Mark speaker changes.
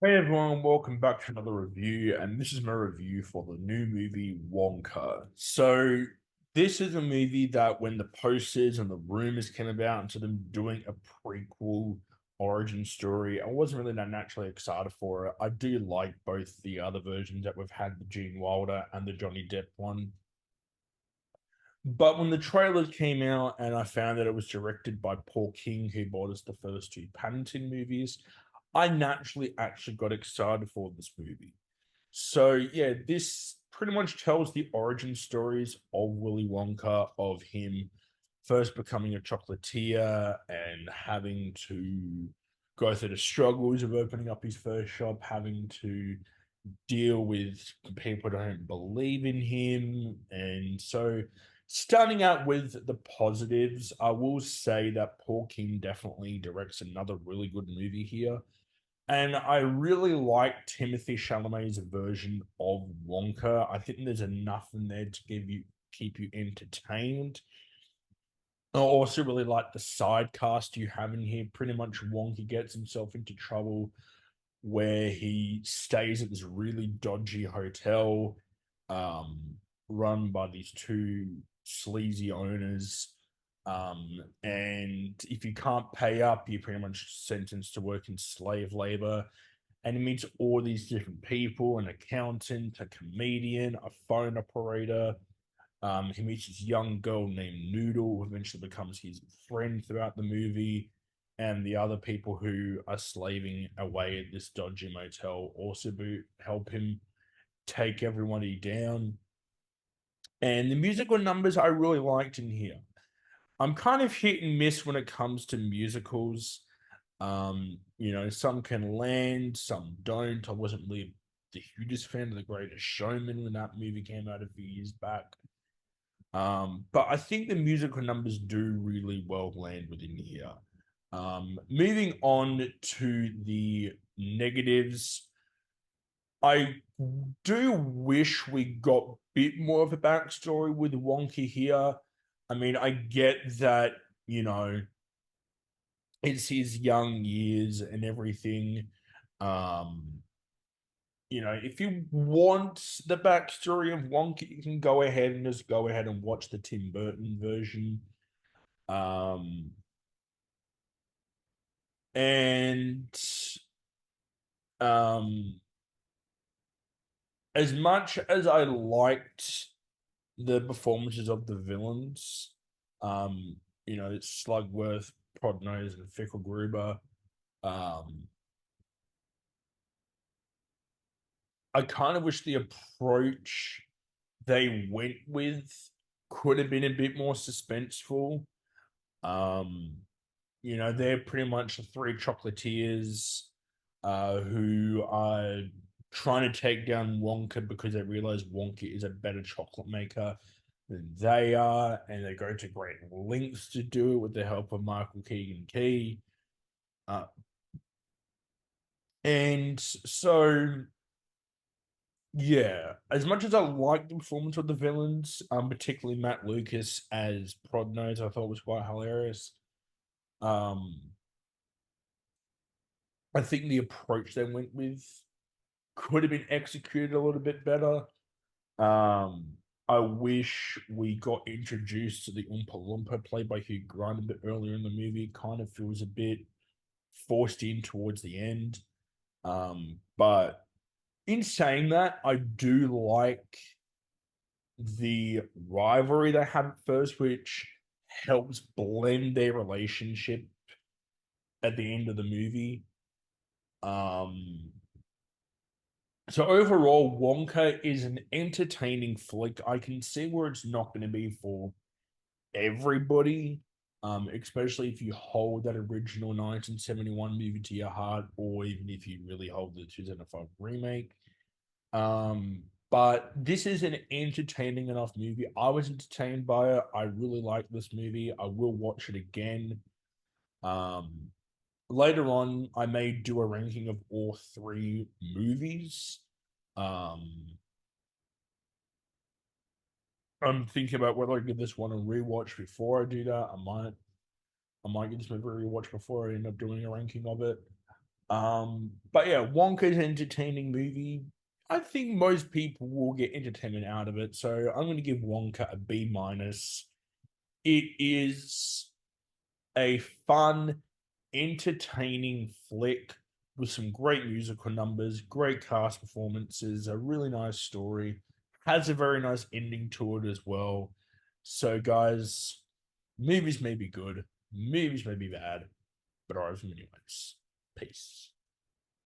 Speaker 1: Hey everyone, welcome back to another review, and this is my review for the new movie Wonka. So, this is a movie that when the posters and the rumors came about into them doing a prequel origin story, I wasn't really that naturally excited for it. I do like both the other versions that we've had, the Gene Wilder and the Johnny Depp one. But when the trailers came out and I found that it was directed by Paul King, who brought us the first two Paddington movies, I naturally actually got excited for this movie. So yeah, this pretty much tells the origin stories of Willy Wonka, of him first becoming a chocolatier and having to go through the struggles of opening up his first shop, having to deal with people who don't believe in him. And so, starting out with the positives, I will say that Paul King definitely directs another really good movie here. And I really like Timothy Chalamet's version of Wonka. I think there's enough in there to keep you entertained. I also really like the side cast you have in here. Pretty much Wonka gets himself into trouble where he stays at this really dodgy hotel, um, run by these two sleazy owners. And if you can't pay up, you're pretty much sentenced to work in slave labor. And he meets all these different people, an accountant, a comedian, a phone operator. He meets this young girl named Noodle, who eventually becomes his friend throughout the movie. And the other people who are slaving away at this dodgy motel also help him take everybody down. And the musical numbers I really liked in here. I'm kind of hit and miss when it comes to musicals. Some can land, some don't. I wasn't really the hugest fan of The Greatest Showman when that movie came out a few years back. But I think the musical numbers do really well land within here. Moving on to the negatives, I do wish we got a bit more of a backstory with Wonka here. I mean, I get that, you know, it's his young years and everything. Um, if you want the backstory of Wonka, you can go ahead and just go ahead and watch the Tim Burton version. Um, and um, as much as I liked the performances of the villains, um, Slugworth, Prodnose, and Fickle Gruber, um, I kind of wish the approach they went with could have been a bit more suspenseful. Um, they're pretty much the three chocolatiers who are trying to take down Wonka because they realize Wonka is a better chocolate maker than they are, and they go to great lengths to do it with the help of Michael Keegan Key. Uh, and so yeah, as much as I like the performance of the villains, particularly Matt Lucas as Prodnose, I thought was quite hilarious. Um, I think the approach they went with could have been executed a little bit better. Um, I wish we got introduced to the Oompa Loompa played by Hugh Grant a bit earlier in the movie. It kind of feels a bit forced in towards the end. But in saying that, I do like the rivalry they have at first, which helps blend their relationship at the end of the movie. Um, so overall, Wonka is an entertaining flick. I can see where it's not going to be for everybody, especially if you hold that original 1971 movie to your heart, or even if you really hold the 2005 remake. But this is an entertaining enough movie. I was entertained by it. I really like this movie. I will watch it again. Um, Later on, I may do a ranking of all three movies. Um, I'm thinking about whether I give this one a rewatch before I do that. I might give this movie a rewatch before I end up doing a ranking of it. But yeah, Wonka's an entertaining movie. I think most people will get entertainment out of it, so I'm going to give Wonka a B minus. It is a fun, entertaining flick with some great musical numbers, great cast performances, a really nice story, has a very nice ending to it as well. So, guys, movies may be good, movies may be bad, but I love them anyways. Peace.